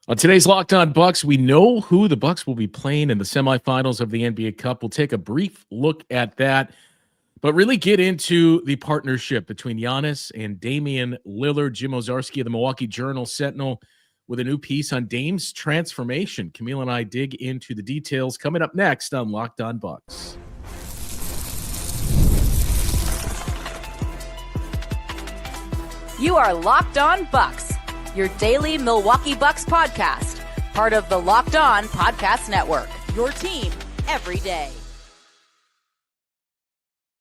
On today's Locked On Bucks, we know who the Bucks will be playing in the semifinals of the NBA Cup. We'll take a brief look at that, but really get into the partnership between Giannis and Damian Lillard. Jim Owczarski of the Milwaukee Journal-Sentinel with a new piece on Dame's transformation. Camille and I dig into the details coming up next on Locked On Bucks. You are Locked On Bucks, your daily Milwaukee Bucks podcast, part of the Locked On Podcast Network, your team every day.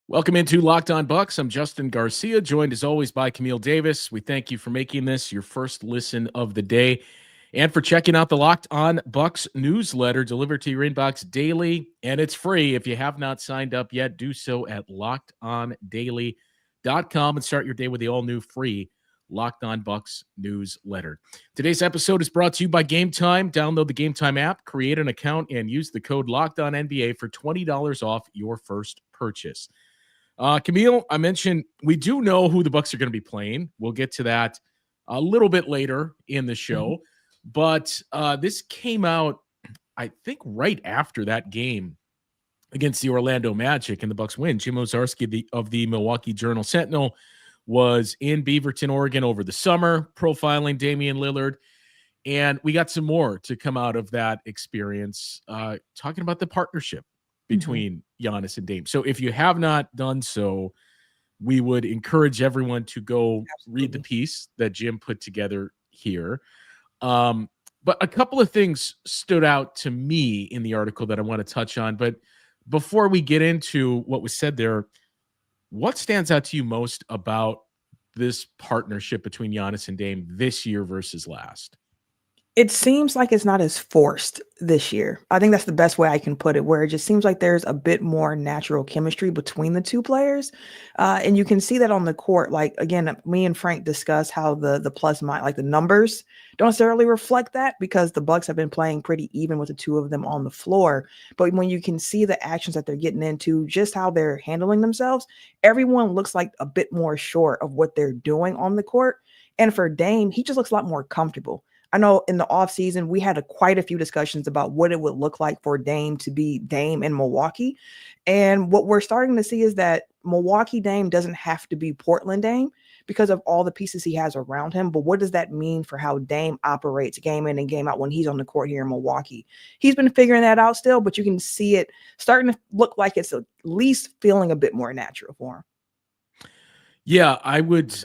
Welcome into Locked On Bucks. I'm Justin Garcia, joined as always by Camille Davis. We thank you for making this your first listen of the day and for checking out the Locked On Bucks newsletter delivered to your inbox daily, and it's free. If you have not signed up yet, do so at lockedondaily.com and start your day with the all-new free Locked On Bucks newsletter. Today's episode is brought to you by Game Time. Download the Game Time app, create an account, and use the code LOCKEDONNBA for $20 off your first purchase. Camille, I mentioned we do know who the Bucks are going to be playing. We'll get to that a little bit later in the show. But this came out, I think, right after that game against the Orlando Magic and the Bucks win. Jim Owczarski of the Milwaukee Journal-Sentinel was in Beaverton, Oregon over the summer, profiling Damian Lillard. And we got some more to come out of that experience, talking about the partnership between Giannis and Dame. So if you have not done so, we would encourage everyone to go read the piece that Jim put together here. But a couple of things stood out to me in the article that I want to touch on. But before we get into what was said there, what stands out to you most about this partnership between Giannis and Dame this year versus last? It seems like it's not as forced this year. I think that's the best way I can put it, where it just seems like there's a bit more natural chemistry between the two players. And you can see that on the court. Like, again, me and Frank discussed how the plus minus, like the numbers don't necessarily reflect that because the Bucks have been playing pretty even with the two of them on the floor. But when you can see the actions that they're getting into, just how they're handling themselves, everyone looks like a bit more sure of what they're doing on the court. And for Dame, he just looks a lot more comfortable. I know in the offseason, we had quite a few discussions about what it would look like for Dame to be Dame in Milwaukee. And what we're starting to see is that Milwaukee Dame doesn't have to be Portland Dame because of all the pieces he has around him. But what does that mean for how Dame operates game in and game out when he's on the court here in Milwaukee? He's been figuring that out still, but you can see it starting to look like it's at least feeling a bit more natural for him. Yeah, I would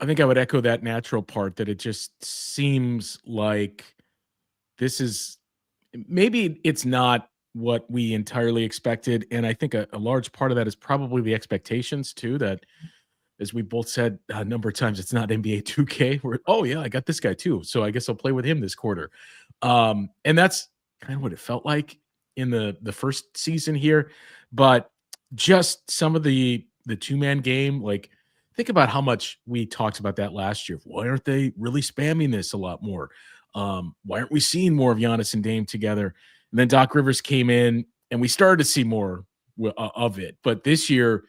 I think I would echo that natural part, that it just seems like this is, maybe it's not what we entirely expected. And I think a large part of that is probably the expectations too, that as we both said a number of times, it's not NBA 2K where, oh yeah, I got this guy too, so I guess I'll play with him this quarter. And that's kind of what it felt like in the first season here. But just some of the two-man game, like, think about how much we talked about that last year. Why aren't they really spamming this a lot more? Why aren't we seeing more of Giannis and Dame together? And then Doc Rivers came in, and we started to see more of it. But this year,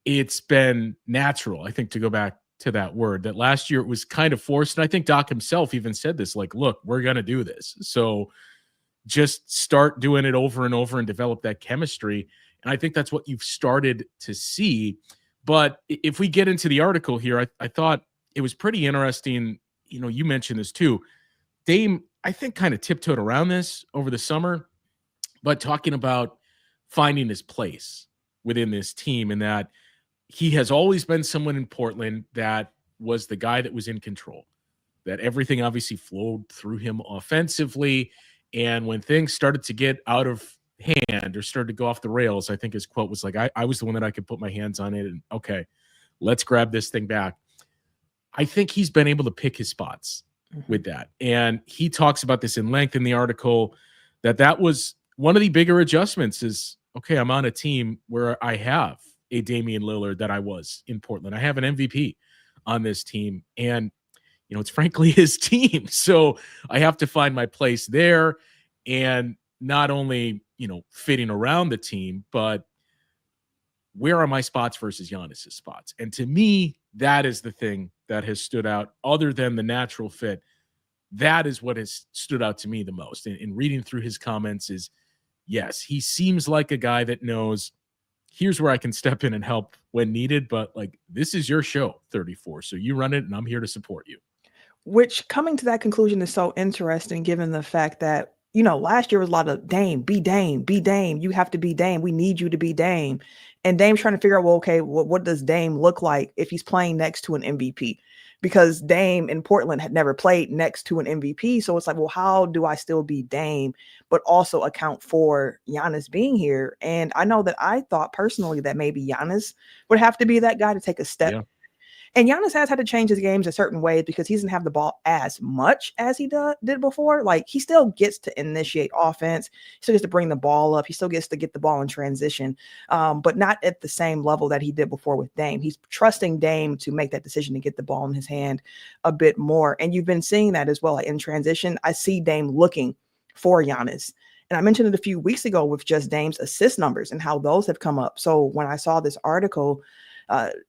it's been natural, I think, to go back to that word, that last year it was kind of forced. And I think Doc himself even said this, like, look, we're going to do this. So just start doing it over and over and develop that chemistry. And I think that's what you've started to see. But if we get into the article here, I thought it was pretty interesting. You know, you mentioned this too. Dame, I think, kind of tiptoed around this over the summer, but talking about finding his place within this team, and that he has always been someone in Portland that was the guy that was in control, that everything obviously flowed through him offensively. And when things started to get out of hand or started to go off the rails, I think his quote was like, I was the one that I could put my hands on it and, okay, let's grab this thing back. I think he's been able to pick his spots with that. And he talks about this in length in the article, that was one of the bigger adjustments is, okay, I'm on a team where I have a Damian Lillard that I was in Portland. I have an MVP on this team, and, you know, it's frankly his team. So I have to find my place there, and not only, you know, fitting around the team, but where are my spots versus Giannis's spots? And to me, that is the thing that has stood out, other than the natural fit. that is what has stood out to me the most in reading through his comments is, yes, he seems like a guy that knows here's where I can step in and help when needed, but like, this is your show, 34. So you run it and I'm here to support you. Which coming to that conclusion is so interesting given the fact that, last year was a lot of Dame, be Dame, be Dame. You have to be Dame. We need you to be Dame. And Dame's trying to figure out, well, okay, what does Dame look like if he's playing next to an MVP? Because Dame in Portland had never played next to an MVP. So it's like, well, how do I still be Dame, but also account for Giannis being here? And I know that I thought personally that maybe Giannis would have to be that guy to take a step. Yeah. And Giannis has had to change his games a certain way because he doesn't have the ball as much as he did before. Like, he still gets to initiate offense. He still gets to bring the ball up. He still gets to get the ball in transition, but not at the same level that he did before with Dame. He's trusting Dame to make that decision to get the ball in his hand a bit more. And you've been seeing that as well. Like in transition, I see Dame looking for Giannis. And I mentioned it a few weeks ago with just Dame's assist numbers and how those have come up. So when I saw this article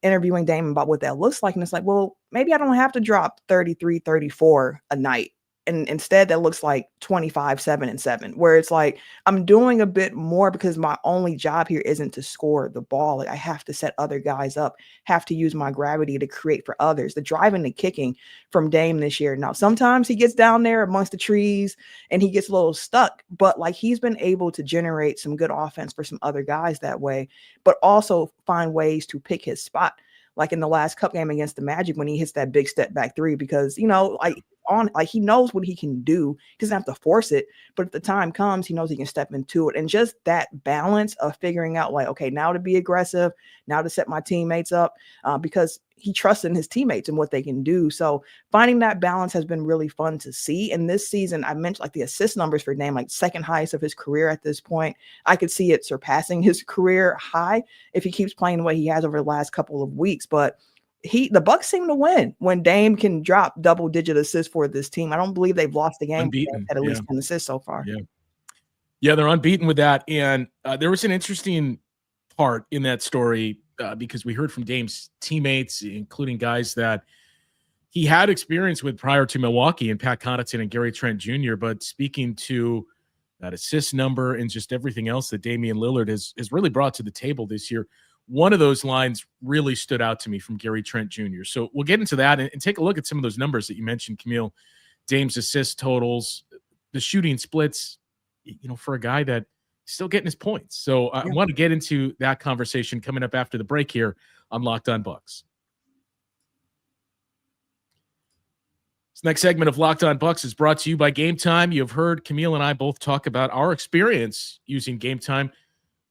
interviewing Dame about what that looks like, and it's like, well, maybe I don't have to drop 33, 34 a night. And instead that looks like 25, 7 and 7, where it's like, I'm doing a bit more because my only job here isn't to score the ball. Like, I have to set other guys up, have to use my gravity to create for others. The driving and kicking from Dame this year. Now, sometimes he gets down there amongst the trees and he gets a little stuck, but like, he's been able to generate some good offense for some other guys that way, but also find ways to pick his spot. Like in the last cup game against the Magic when he hits that big step back three, because, he knows what he can do. He doesn't have to force it, but if the time comes, he knows he can step into it. And just that balance of figuring out like, okay, now to be aggressive, now to set my teammates up, because he trusts in his teammates and what they can do. So finding that balance has been really fun to see. And this season, I mentioned like the assist numbers for Dame, like second highest of his career at this point. I could see it surpassing his career high if he keeps playing the way he has over the last couple of weeks. But the Bucks seem to win when Dame can drop double-digit assists for this team. I don't believe they've lost the game at least 10 assists so far. Yeah, they're unbeaten with that. And there was an interesting part in that story because we heard from Dame's teammates, including guys that he had experience with prior to Milwaukee, and Pat Connaughton and Gary Trent Jr., but speaking to that assist number and just everything else that Damian Lillard has really brought to the table this year, one of those lines really stood out to me from Gary Trent Jr. So we'll get into that and take a look at some of those numbers that you mentioned, Camille. Dame's assist totals, the shooting splits, for a guy that still getting his points. So I want to get into that conversation coming up after the break here on Locked On Bucks. This next segment of Locked On Bucks is brought to you by Game Time. You've heard Camille and I both talk about our experience using Game Time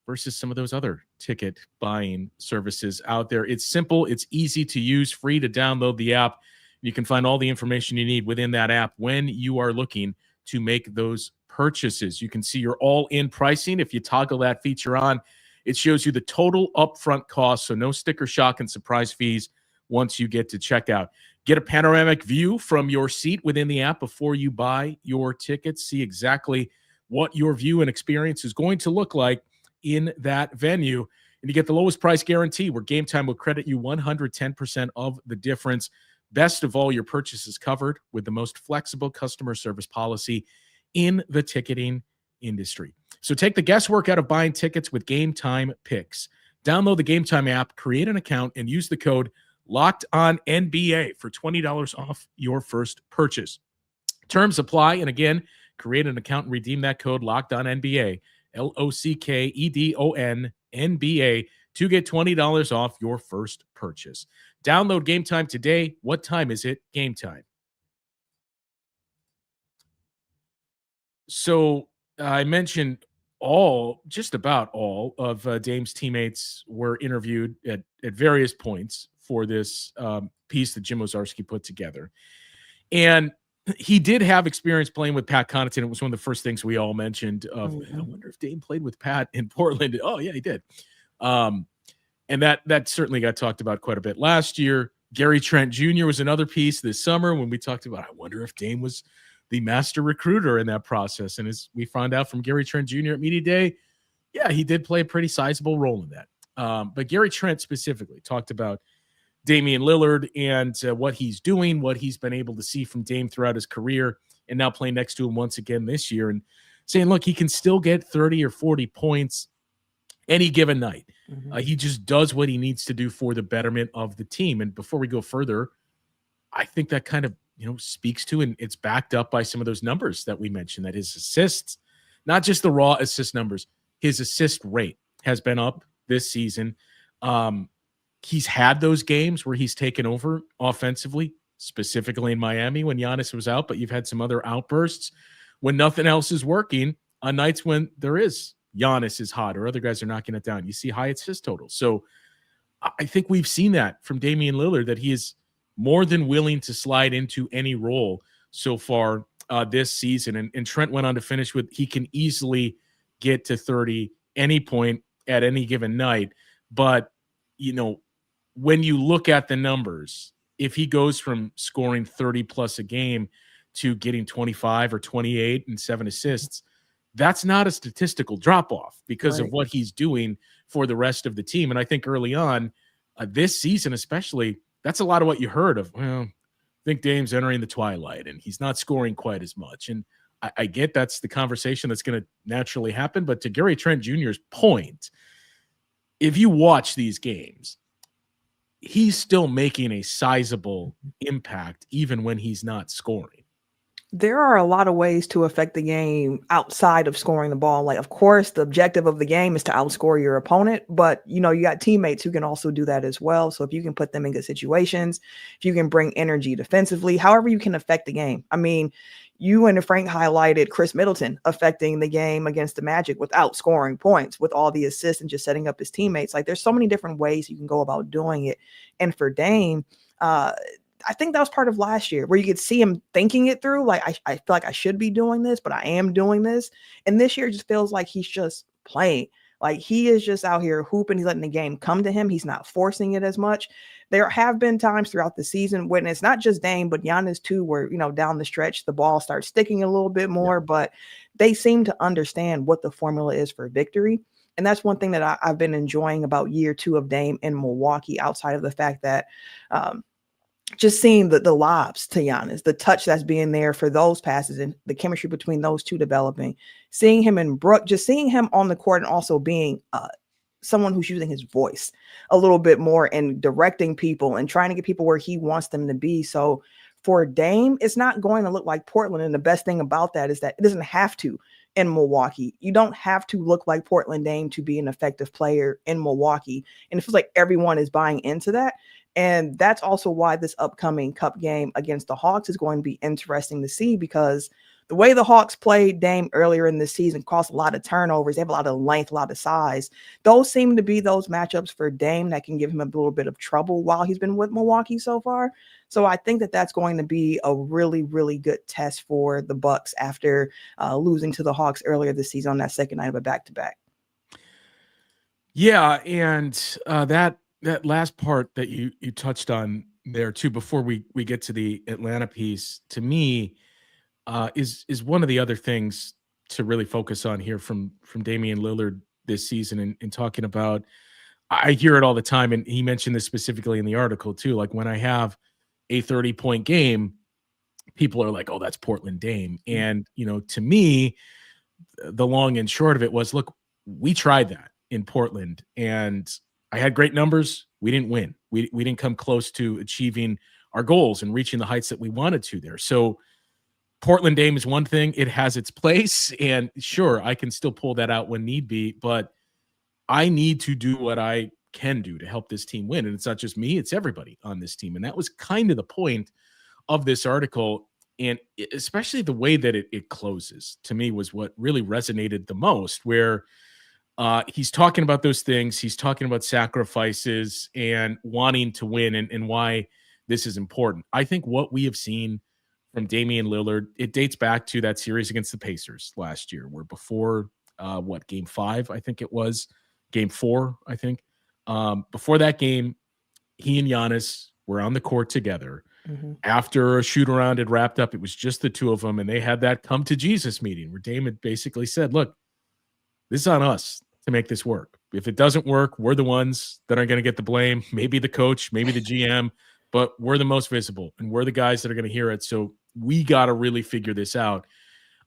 versus some of those other ticket buying services out there. It's simple, it's easy to use, free to download the app. You can find all the information you need within that app when you are looking to make those purchases. You can see your all-in pricing. If you toggle that feature on, it shows you the total upfront cost, so no sticker shock and surprise fees once you get to checkout. Get a panoramic view from your seat within the app before you buy your tickets. See exactly what your view and experience is going to look like in that venue. And you get the lowest price guarantee, where Game Time will credit you 110% of the difference. Best of all, your purchase is covered with the most flexible customer service policy in the ticketing industry. So take the guesswork out of buying tickets with Game Time Picks. Download the Game Time app, create an account, and use the code LOCKEDONNBA for $20 off your first purchase. Terms apply. And again, create an account and redeem that code LOCKEDONNBA, LOCKEDONNBA, to get $20 off your first purchase. Download Game Time today. What time is it? Game Time. So I mentioned just about all of Dame's teammates were interviewed at various points for this piece that Jim Ozarski put together. And he did have experience playing with Pat Connaughton. It was one of the first things we all mentioned of, I wonder if Dame played with Pat in Portland. Oh, yeah, he did. And that certainly got talked about quite a bit last year. Gary Trent Jr. was another piece this summer when we talked about, I wonder if Dame was the master recruiter in that process. And as we found out from Gary Trent Jr. at Media Day, yeah, he did play a pretty sizable role in that. But Gary Trent specifically talked about Damian Lillard and what he's doing, what he's been able to see from Dame throughout his career, and now playing next to him once again this year, and saying, look, he can still get 30 or 40 points any given night. He just does what he needs to do for the betterment of the team. And before we go further, I think that kind of, speaks to, and it's backed up by some of those numbers that we mentioned, that his assists, not just the raw assist numbers, his assist rate has been up this season. He's had those games where he's taken over offensively, specifically in Miami when Giannis was out, but you've had some other outbursts when nothing else is working on nights when there is Giannis is hot or other guys are knocking it down. You see high assist totals. So I think we've seen that from Damian Lillard, that he is more than willing to slide into any role so far this season. And Trent went on to finish with, he can easily get to 30 any point at any given night. But, when you look at the numbers, if he goes from scoring 30 plus a game to getting 25 or 28 and 7 assists, that's not a statistical drop off because of what he's doing for the rest of the team. And I think early on this season, especially, that's a lot of what you heard of, well, I think Dame's entering the twilight and he's not scoring quite as much. And I get that's the conversation that's going to naturally happen. But to Gary Trent Jr.'s point, if you watch these games, he's still making a sizable impact even when he's not scoring. There are a lot of ways to affect the game outside of scoring the ball. Like, of course, the objective of the game is to outscore your opponent, but you got teammates who can also do that as well. So if you can put them in good situations, if you can bring energy defensively, however you can affect the game. I mean, you and Frank highlighted Chris Middleton affecting the game against the Magic without scoring points, with all the assists and just setting up his teammates. Like, there's so many different ways you can go about doing it. And for Dame, I think that was part of last year where you could see him thinking it through. Like, I feel like I should be doing this, but I am doing this. And this year just feels like he's just playing. Like, he is just out here hooping. He's letting the game come to him. He's not forcing it as much. There have been times throughout the season when it's not just Dame, but Giannis too, where, down the stretch, the ball starts sticking a little bit more, but they seem to understand what the formula is for victory. And that's one thing that I've been enjoying about year 2 of Dame in Milwaukee, outside of the fact that, just seeing the lobs to Giannis, the touch that's being there for those passes and the chemistry between those two developing, seeing him and Brooke, just seeing him on the court and also being someone who's using his voice a little bit more and directing people and trying to get people where he wants them to be. So for Dame, it's not going to look like Portland. And the best thing about that is that it doesn't have to in Milwaukee. You don't have to look like Portland Dame to be an effective player in Milwaukee. And it feels like everyone is buying into that. And that's also why this upcoming Cup game against the Hawks is going to be interesting to see, because the way the Hawks played Dame earlier in this season caused a lot of turnovers. They have a lot of length, a lot of size. Those seem to be those matchups for Dame that can give him a little bit of trouble while he's been with Milwaukee so far. So I think that that's going to be a really, really good test for the Bucks after losing to the Hawks earlier this season on that second night of a back-to-back. Yeah, and that last part that you touched on there too, before we get to the Atlanta piece, to me, is one of the other things to really focus on here from Damian Lillard this season, and talking about, I hear it all the time, and he mentioned this specifically in the article too. Like, when I have a 30-point game, people are like, oh, that's Portland Dame. And, to me, the long and short of it was, look, we tried that in Portland and I had great numbers. We didn't win. We didn't come close to achieving our goals and reaching the heights that we wanted to there. So Portland Dame is one thing. It has its place. And sure, I can still pull that out when need be, but I need to do what I can do to help this team win. And it's not just me, it's everybody on this team. And that was kind of the point of this article. And especially the way that it closes, to me, was what really resonated the most, where he's talking about those things. He's talking about sacrifices and wanting to win, and why this is important. I think what we have seen from Damian Lillard, it dates back to that series against the Pacers last year, where before game 5, I think it was game 4, I think. Before that game, he and Giannis were on the court together. Mm-hmm. After a shoot around had wrapped up, it was just the two of them, and they had that come to Jesus meeting where Dame had basically said, look, this is on us to make this work. If it doesn't work, we're the ones that are going to get the blame. Maybe the coach, maybe the GM, but we're the most visible and we're the guys that are going to hear it. So we got to really figure this out.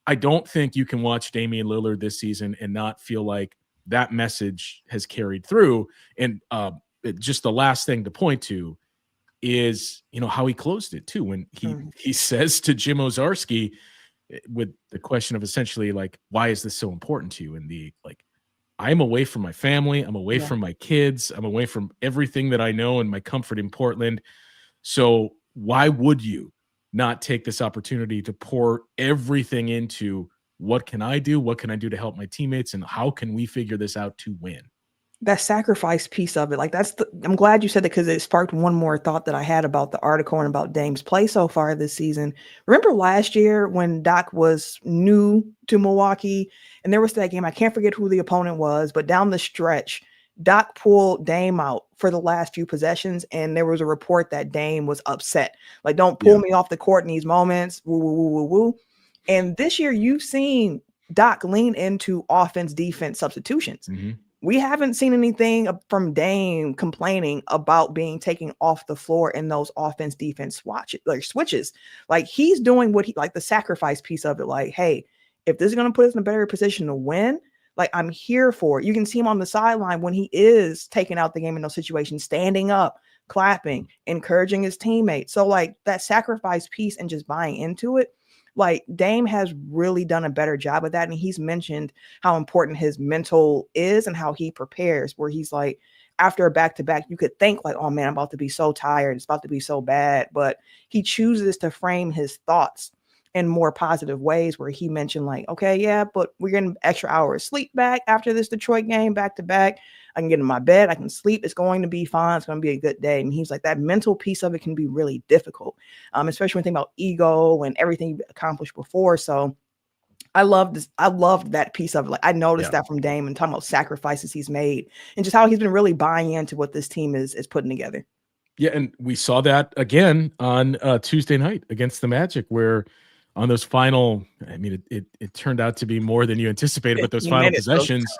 I don't think you can watch Damian Lillard this season and not feel like that message has carried through. And just the last thing to point to is, how he closed it too. When he says to Jim Ozarski with the question of essentially like, why is this so important to you? And I'm away from my family. I'm away from my kids. I'm away from everything that I know and my comfort in Portland. So why would you not take this opportunity to pour everything into what can I do? What can I do to help my teammates? And how can we figure this out to win? That sacrifice piece of it, like I'm glad you said that because it sparked one more thought that I had about the article and about Dame's play so far this season. Remember last year when Doc was new to Milwaukee and there was that game, I can't forget who the opponent was, but down the stretch, Doc pulled Dame out for the last few possessions, and there was a report that Dame was upset. Like, don't pull me off the court in these moments. Woo, woo, woo, woo, woo. And this year, you've seen Doc lean into offense-defense substitutions. Mm-hmm. We haven't seen anything from Dame complaining about being taken off the floor in those offense-defense switches. Like, he's doing what the sacrifice piece of it. Like, hey, if this is going to put us in a better position to win, like, I'm here for it. You can see him on the sideline when he is taking out the game in those situations, standing up, clapping, encouraging his teammates. So, like, that sacrifice piece and just buying into it, like, Dame has really done a better job of that. And he's mentioned how important his mental is and how he prepares, where he's like, after a back-to-back, you could think like, oh, man, I'm about to be so tired. It's about to be so bad. But he chooses to frame his thoughts in more positive ways, where he mentioned like, okay, yeah, but we're getting extra hours sleep back after this Detroit game back to back. I can get in my bed. I can sleep. It's going to be fine. It's going to be a good day. And he's like, that mental piece of it can be really difficult, especially when you think about ego and everything you've accomplished before. So I love this. I loved that piece of it. Like, I noticed that from Dame and talking about sacrifices he's made and just how he's been really buying into what this team is putting together. Yeah. And we saw that again on Tuesday night against the Magic, where on those final, I mean, it turned out to be more than you anticipated, but those final possessions,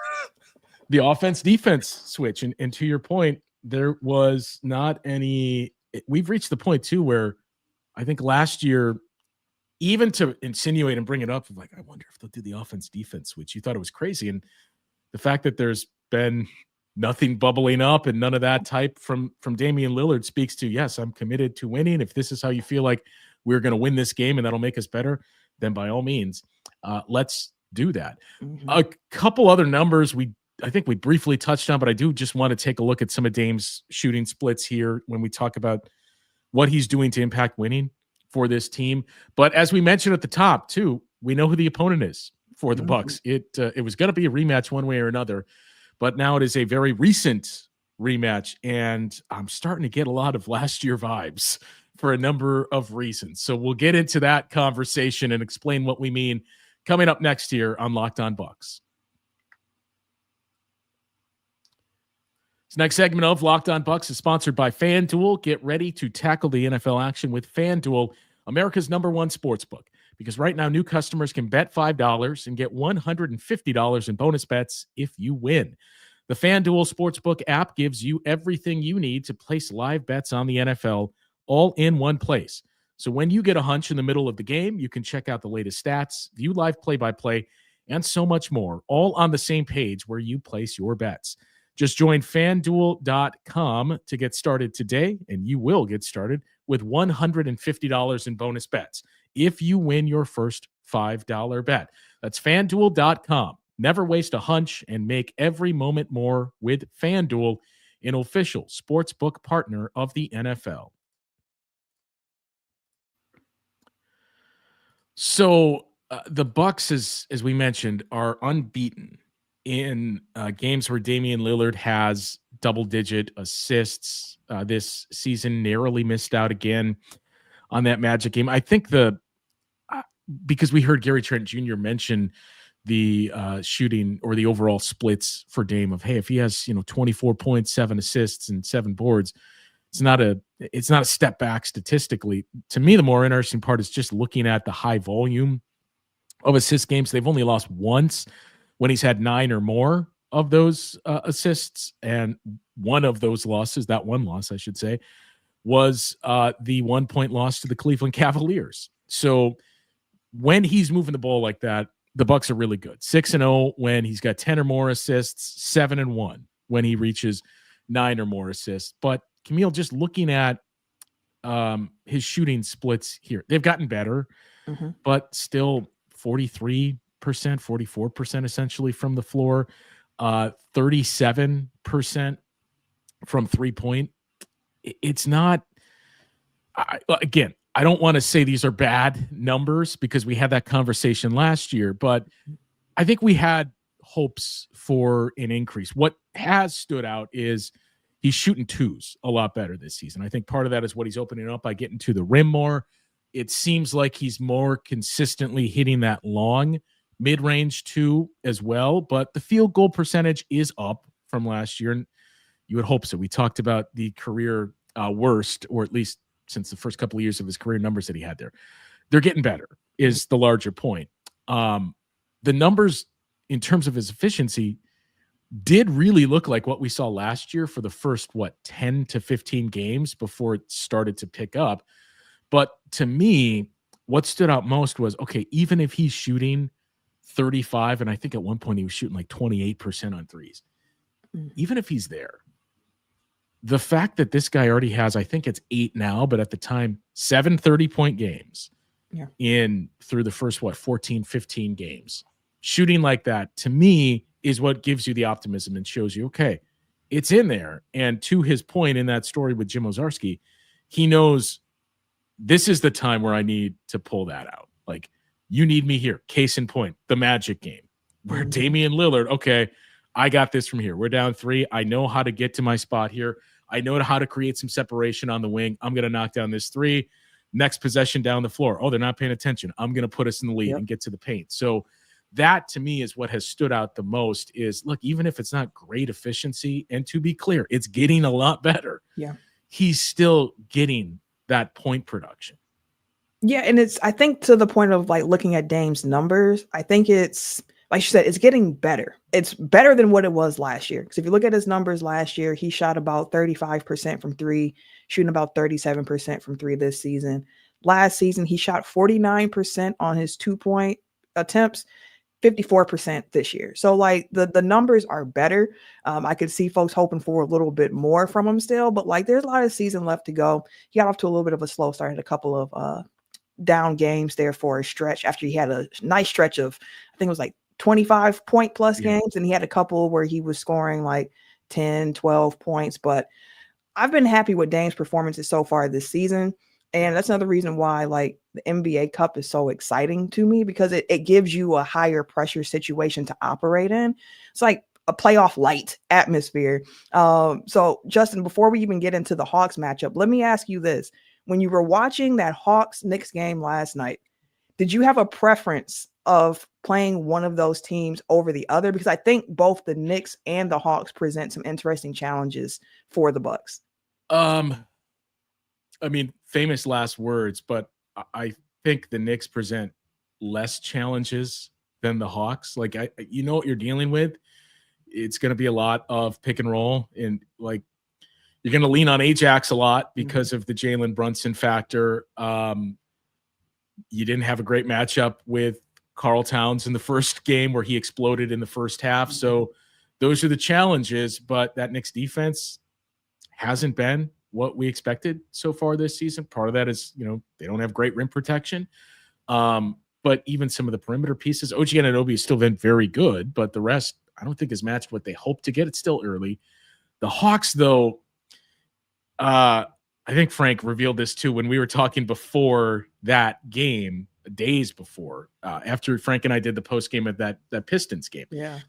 the offense-defense switch. And to your point, there was not any – we've reached the point, too, where I think last year, even to insinuate and bring it up, like, I wonder if they'll do the offense-defense switch. You thought it was crazy. And the fact that there's been nothing bubbling up and none of that type from Damian Lillard speaks to, yes, I'm committed to winning. If this is how you feel like we're going to win this game and that'll make us better, then by all means, let's do that. Mm-hmm. A couple other numbers I think we briefly touched on, but I do just want to take a look at some of Dame's shooting splits here when we talk about what he's doing to impact winning for this team. But as we mentioned at the top too, we know who the opponent is for the Bucks. It was going to be a rematch one way or another, but now it is a very recent rematch, and I'm starting to get a lot of last year vibes for a number of reasons. So we'll get into that conversation and explain what we mean coming up next here on Locked On Bucks. This next segment of Locked On Bucks is sponsored by FanDuel. Get ready to tackle the NFL action with FanDuel, America's #1 sportsbook. Because right now, new customers can bet $5 and get $150 in bonus bets if you win. The FanDuel Sportsbook app gives you everything you need to place live bets on the NFL all in one place. So when you get a hunch in the middle of the game, you can check out the latest stats, view live play-by-play, and so much more, all on the same page where you place your bets. Just join FanDuel.com to get started today, and you will get started with $150 in bonus bets if you win your first $5 bet. That's FanDuel.com. Never waste a hunch and make every moment more with FanDuel, an official sportsbook partner of the NFL. So the Bucks, as we mentioned, are unbeaten in games where Damian Lillard has double-digit assists this season. Narrowly missed out again on that Magic game. I think because we heard Gary Trent Jr. mention the shooting or the overall splits for Dame of, hey, if he has 24 points, 7 assists, and 7 boards, it's not a step back statistically. To me, the more interesting part is just looking at the high volume of assist games. They've only lost once when he's had 9 or more of those assists, and one of those losses, that one loss, I should say, was the 1 point loss to the Cleveland Cavaliers. So when he's moving the ball like that, the Bucks are really good. 6-0 when he's got 10 or more assists, 7-1 when he reaches 9 or more assists. But Camille, just looking at his shooting splits here, they've gotten better, but still 43%, 44% essentially from the floor, 37% from 3-point. It's not, again, I don't want to say these are bad numbers because we had that conversation last year, but I think we had hopes for an increase. What has stood out is he's shooting twos a lot better this season. I think part of that is what he's opening up by getting to the rim more. It seems like he's more consistently hitting that long mid-range two as well, but the field goal percentage is up from last year, and you would hope so. We talked about the career worst, or at least since the first couple of years of his career numbers that he had there. They're getting better is the larger point. The numbers in terms of his efficiency did really look like what we saw last year for the first, 10 to 15 games before it started to pick up. But to me, what stood out most was, okay, even if he's shooting 35, and I think at one point he was shooting like 28% on threes, even if he's there, the fact that this guy already has, I think it's 8 now, but at the time, 7 30-point games in through the first, 14, 15 games. Shooting like that, to me, is what gives you the optimism and shows you, okay, it's in there. And to his point in that story with Jim Ozarski, he knows this is the time where I need to pull that out. Like, you need me here. Case in point, the Magic game, where Damian Lillard, okay, I got this from here. We're down 3. I know how to get to my spot here. I know how to create some separation on the wing. I'm going to knock down this 3. Next possession down the floor. Oh, they're not paying attention. I'm going to put us in the lead and get to the paint. So that, to me, is what has stood out the most is, look, even if it's not great efficiency, and to be clear, it's getting a lot better. Yeah. He's still getting that point production. Yeah, and it's, I think, to the point of like looking at Dame's numbers, I think it's, like you said, it's getting better. It's better than what it was last year. Because if you look at his numbers last year, he shot about 35% from 3, shooting about 37% from 3 this season. Last season, he shot 49% on his 2-point attempts, 54% this year. So like the numbers are better. I could see folks hoping for a little bit more from him still, but like there's a lot of season left to go. He got off to a little bit of a slow start, had a couple of down games there for a stretch after he had a nice stretch of, I think it was like 25 point plus games. And he had a couple where he was scoring like 10, 12 points, but I've been happy with Dame's performances so far this season. And that's another reason why like the NBA Cup is so exciting to me, because it gives you a higher pressure situation to operate in. It's like a playoff light atmosphere. So Justin, before we even get into the Hawks matchup, let me ask you this. When you were watching that Hawks-Knicks game last night, did you have a preference of playing one of those teams over the other? Because I think both the Knicks and the Hawks present some interesting challenges for the Bucks. I mean, famous last words, but I think the Knicks present less challenges than the Hawks. Like, you know what you're dealing with. It's going to be a lot of pick and roll, and like you're going to lean on Ajax a lot because of the Jalen Brunson factor. You didn't have a great matchup with Karl Towns in the first game where he exploded in the first half. So those are the challenges, but that Knicks defense hasn't been what we expected so far this season. Part of that is, they don't have great rim protection. But even some of the perimeter pieces, OG Anunoby has still been very good, but the rest, I don't think has matched what they hope to get. It's still early. The Hawks, though, I think Frank revealed this too when we were talking before that game, days before, after Frank and I did the post game of that Pistons game. Yeah.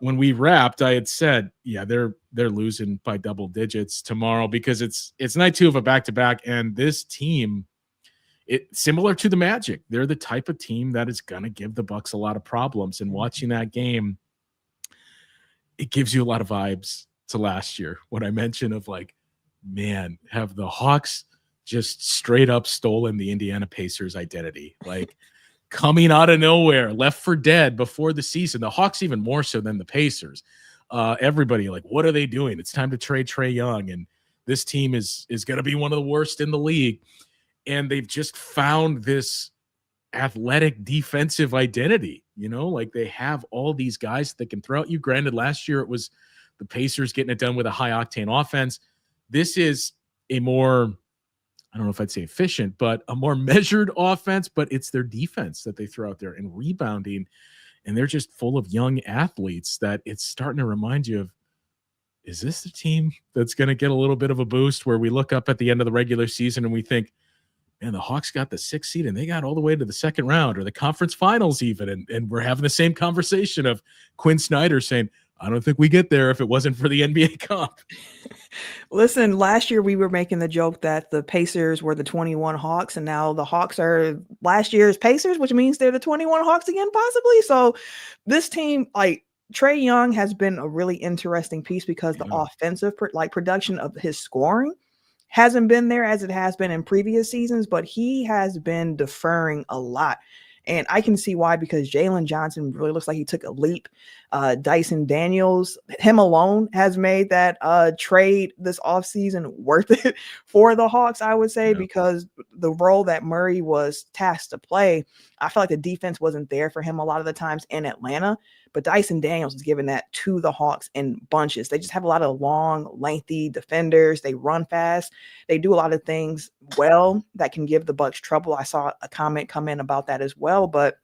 When we wrapped, I had said, they're losing by double digits tomorrow because it's night 2 of a back-to-back, and this team, similar to the Magic, they're the type of team that is going to give the Bucks a lot of problems. And watching that game, it gives you a lot of vibes to last year when I mentioned of like, man, have the Hawks just straight up stolen the Indiana Pacers identity? Like, coming out of nowhere, left for dead before the season. The Hawks even more so than the Pacers. Everybody like, what are they doing? It's time to trade Trae Young, and this team is going to be one of the worst in the league. And they've just found this athletic defensive identity, like they have all these guys that can throw at you. Granted, last year it was the Pacers getting it done with a high octane offense. This is a more, I don't know if I'd say efficient, but a more measured offense, but it's their defense that they throw out there and rebounding. And they're just full of young athletes that it's starting to remind you of, is this the team that's going to get a little bit of a boost where we look up at the end of the regular season and we think, man, the Hawks got the 6th seed and they got all the way to the second round or the conference finals even. And we're having the same conversation of Quinn Snyder saying, I don't think we get there if it wasn't for the NBA Cup. Listen, last year we were making the joke that the Pacers were the 21 Hawks, and now the Hawks are last year's Pacers, which means they're the 21 Hawks again, possibly. So this team, like Trae Young has been a really interesting piece because the offensive production of his scoring hasn't been there as it has been in previous seasons, but he has been deferring a lot. And I can see why, because Jalen Johnson really looks like he took a leap. Dyson Daniels, him alone has made that trade this offseason worth it for the Hawks, I would say, because the role that Murray was tasked to play, I feel like the defense wasn't there for him a lot of the times in Atlanta. But Dyson Daniels is giving that to the Hawks in bunches. They just have a lot of long, lengthy defenders. They run fast. They do a lot of things well that can give the Bucks trouble. I saw a comment come in about that as well. But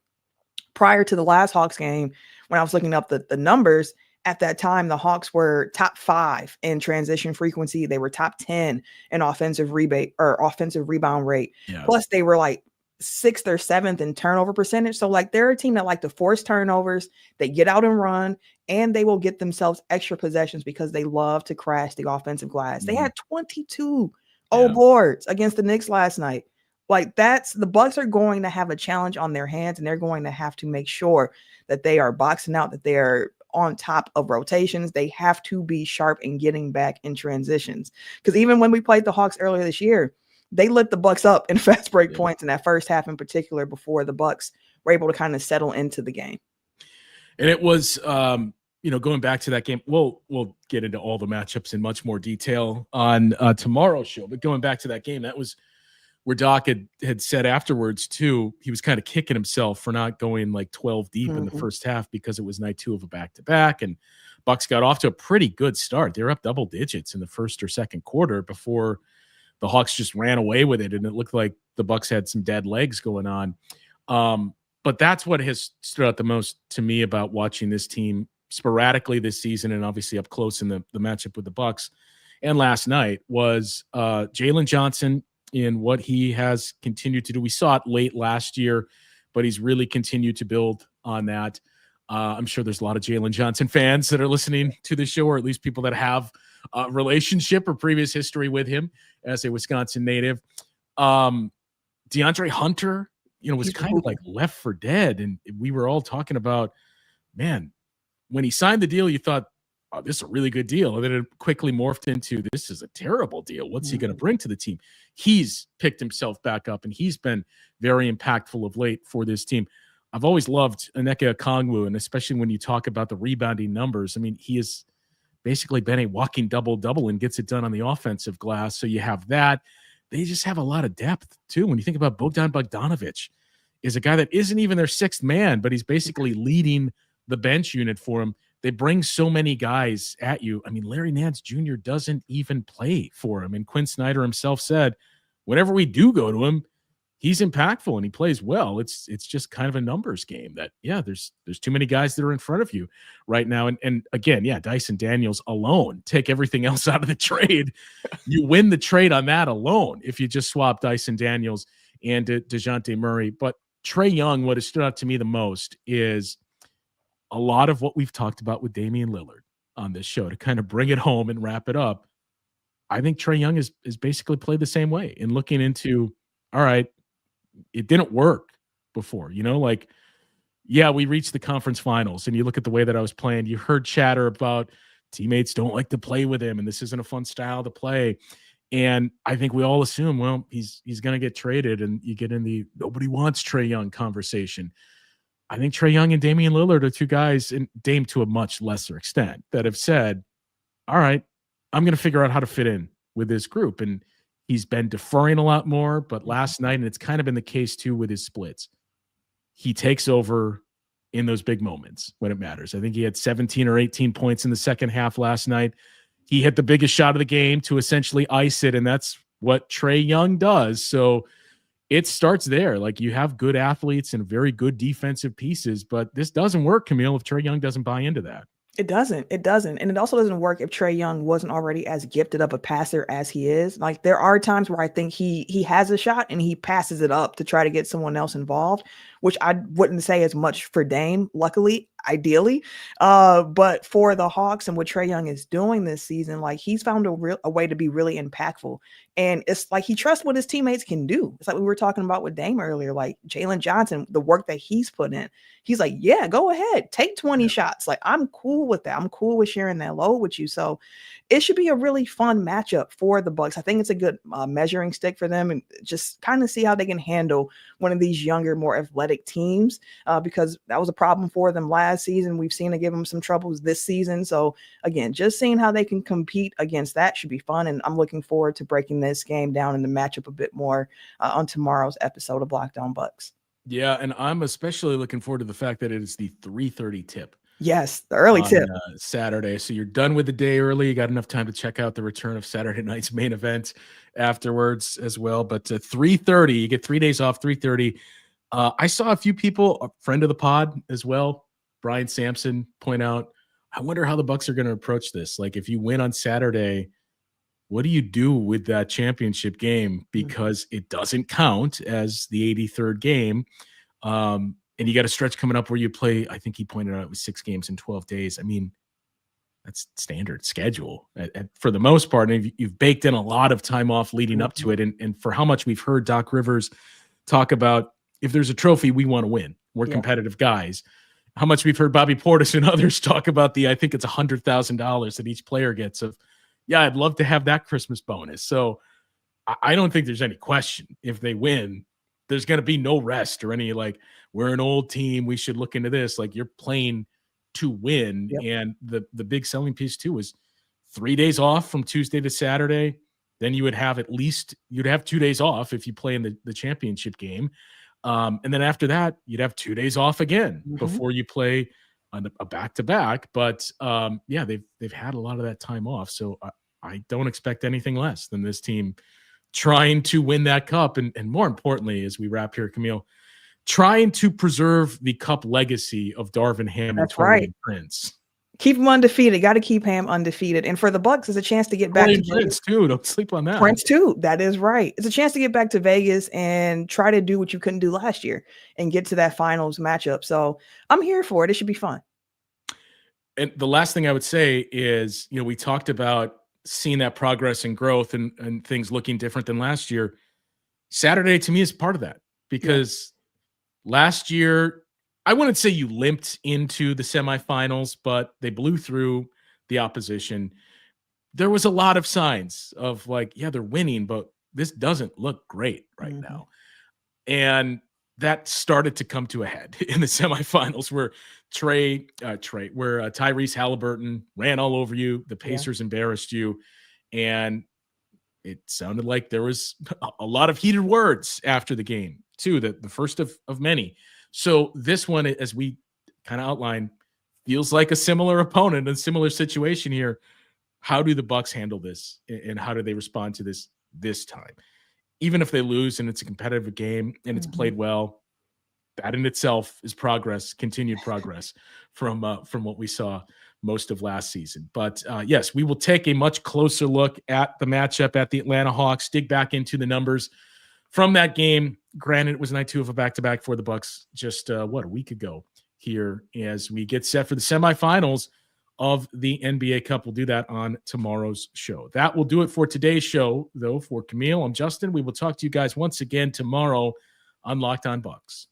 prior to the last Hawks game, when I was looking up the numbers, at that time, the Hawks were top 5 in transition frequency. They were top 10 in offensive rebound rate. Yeah. Plus, they were like 6th or 7th in turnover percentage. So like they're a team that like to force turnovers. They get out and run, and they will get themselves extra possessions because they love to crash the offensive glass. They had 22 boards against the Knicks last night. Like the Bucks are going to have a challenge on their hands, and they're going to have to make sure that they are boxing out, that they're on top of rotations. They have to be sharp in getting back in transitions. Because even when we played the Hawks earlier this year, they lit the Bucks up in fast break points in that first half in particular before the Bucks were able to kind of settle into the game. And it was, going back to that game, we'll get into all the matchups in much more detail on tomorrow's show. But going back to that game, that was where Doc had said afterwards, too, he was kind of kicking himself for not going like 12 deep in the first half because it was night 2 of a back-to-back. And Bucks got off to a pretty good start. They were up double digits in the first or second quarter before the Hawks just ran away with it, and it looked like the Bucks had some dead legs going on. But that's what has stood out the most to me about watching this team sporadically this season, and obviously up close in the matchup with the Bucks. And last night was Jalen Johnson in what he has continued to do. We saw it late last year, but he's really continued to build on that. I'm sure there's a lot of Jalen Johnson fans that are listening to the show, or at least people that have a relationship or previous history with him as a Wisconsin native. DeAndre Hunter, was kind of like left for dead. And we were all talking about, man, when he signed the deal, you thought, oh, this is a really good deal. And then it quickly morphed into, this is a terrible deal. What's he going to bring to the team? He's picked himself back up, and he's been very impactful of late for this team. I've always loved Antetokounmpo, and especially when you talk about the rebounding numbers. I mean, he has basically been a walking double-double and gets it done on the offensive glass. So you have that. They just have a lot of depth, too. When you think about Bogdan Bogdanovic, is a guy that isn't even their 6th man, but he's basically leading the bench unit for him. They bring so many guys at you. I mean, Larry Nance Jr. doesn't even play for him. And Quinn Snyder himself said, whenever we do go to him, he's impactful and he plays well. It's just kind of a numbers game that, there's too many guys that are in front of you right now. And again, Dyson Daniels alone, take everything else out of the trade. You win the trade on that alone if you just swap Dyson Daniels and DeJounte Murray. But Trae Young, what has stood out to me the most is a lot of what we've talked about with Damian Lillard on this show to kind of bring it home and wrap it up. I think Trae Young is basically played the same way in looking into, all right, it didn't work before, we reached the conference finals, and you look at the way that I was playing, you heard chatter about teammates don't like to play with him, and this isn't a fun style to play. And I think we all assume, well, he's going to get traded, and you get in the nobody wants Trae Young conversation. I think Trae Young and Damian Lillard are two guys, and Dame to a much lesser extent, that have said, all right, I'm going to figure out how to fit in with this group. And he's been deferring a lot more, but last night, and it's kind of been the case too with his splits, he takes over in those big moments when it matters. I think he had 17 or 18 points in the second half last night. He hit the biggest shot of the game to essentially ice it, and that's what Trae Young does. So it starts there. Like, you have good athletes and very good defensive pieces, but this doesn't work, Camille, if Trae Young doesn't buy into that. It doesn't. It doesn't. And it also doesn't work if Trae Young wasn't already as gifted of a passer as he is. Like, there are times where I think he has a shot and he passes it up to try to get someone else involved, which I wouldn't say as much for Dame, luckily, ideally. But for the Hawks and what Trae Young is doing this season, like, he's found a way to be really impactful. And it's like he trusts what his teammates can do. It's like we were talking about with Dame earlier, like Jalen Johnson, the work that he's put in. He's like, yeah, go ahead, take 20 shots. Like, I'm cool with that. I'm cool with sharing that load with you. So it should be a really fun matchup for the Bucks. I think it's a good measuring stick for them, and just kind of see how they can handle one of these younger, more athletic teams, because that was a problem for them last season. We've seen it give them some troubles this season. So again, just seeing how they can compete against that should be fun. And I'm looking forward to breaking this game down in the matchup a bit more on tomorrow's episode of Locked On Bucks. Yeah, and I'm especially looking forward to the fact that it is the 3:30 tip. Yes, the early tip. Saturday. So you're done with the day early. You got enough time to check out the return of Saturday night's main event afterwards as well. But 3:30, you get 3 days off, 3:30. I saw a few people, a friend of the pod as well, Brian Sampson, point out, I wonder how the Bucks are going to approach this. Like, if you win on Saturday, what do you do with that championship game? Because it doesn't count as the 83rd game. And you got a stretch coming up where you play, I think he pointed out it was 6 games in 12 days. I mean, that's standard schedule for the most part. And you've baked in a lot of time off leading up to it. And for how much we've heard Doc Rivers talk about, if there's a trophy, we want to win. We're competitive guys. How much we've heard Bobby Portis and others talk about I think it's $100,000 that each player gets of, yeah, I'd love to have that Christmas bonus. So I don't think there's any question if they win, there's going to be no rest or any like, we're an old team, we should look into this. Like, you're playing to win. Yep. And the big selling piece too was 3 days off from Tuesday to Saturday. Then you would have you'd have 2 days off if you play in the championship game. And then after that, you'd have 2 days off again before you play on a back-to-back. But yeah, they've had a lot of that time off. So I don't expect anything less than this team trying to win that cup. And more importantly, as we wrap here, Camille, trying to preserve the cup legacy of Darvin Ham. That's right. Prince. Keep him undefeated. Got to keep Ham undefeated. And for the Bucks, it's a chance to get back to Prince too. Don't sleep on that. Prince too. That is right. It's a chance to get back to Vegas and try to do what you couldn't do last year and get to that finals matchup. So I'm here for it. It should be fun. And the last thing I would say is, we talked about seeing that progress and growth and things looking different than last year. Saturday to me is part of that, because last year, I wouldn't say you limped into the semifinals, but they blew through the opposition. There was a lot of signs of like, yeah, they're winning, but this doesn't look great right now. And that started to come to a head in the semifinals where Tyrese Halliburton ran all over you. The Pacers embarrassed you. And it sounded like there was a lot of heated words after the game too, the first of many. So this one, as we kind of outlined, feels like a similar opponent and similar situation here. How do the Bucks handle this, and how do they respond to this time? Even if they lose and it's a competitive game and it's played well, that in itself is progress, continued progress from what we saw most of last season. But yes, we will take a much closer look at the matchup at the Atlanta Hawks, dig back into the numbers from that game. Granted, it was night 2 of a back-to-back for the Bucks just a week ago here as we get set for the semifinals of the NBA Cup. We'll do that on tomorrow's show. That will do it for today's show, though. For Camille, I'm Justin. We will talk to you guys once again tomorrow on Locked On Bucks.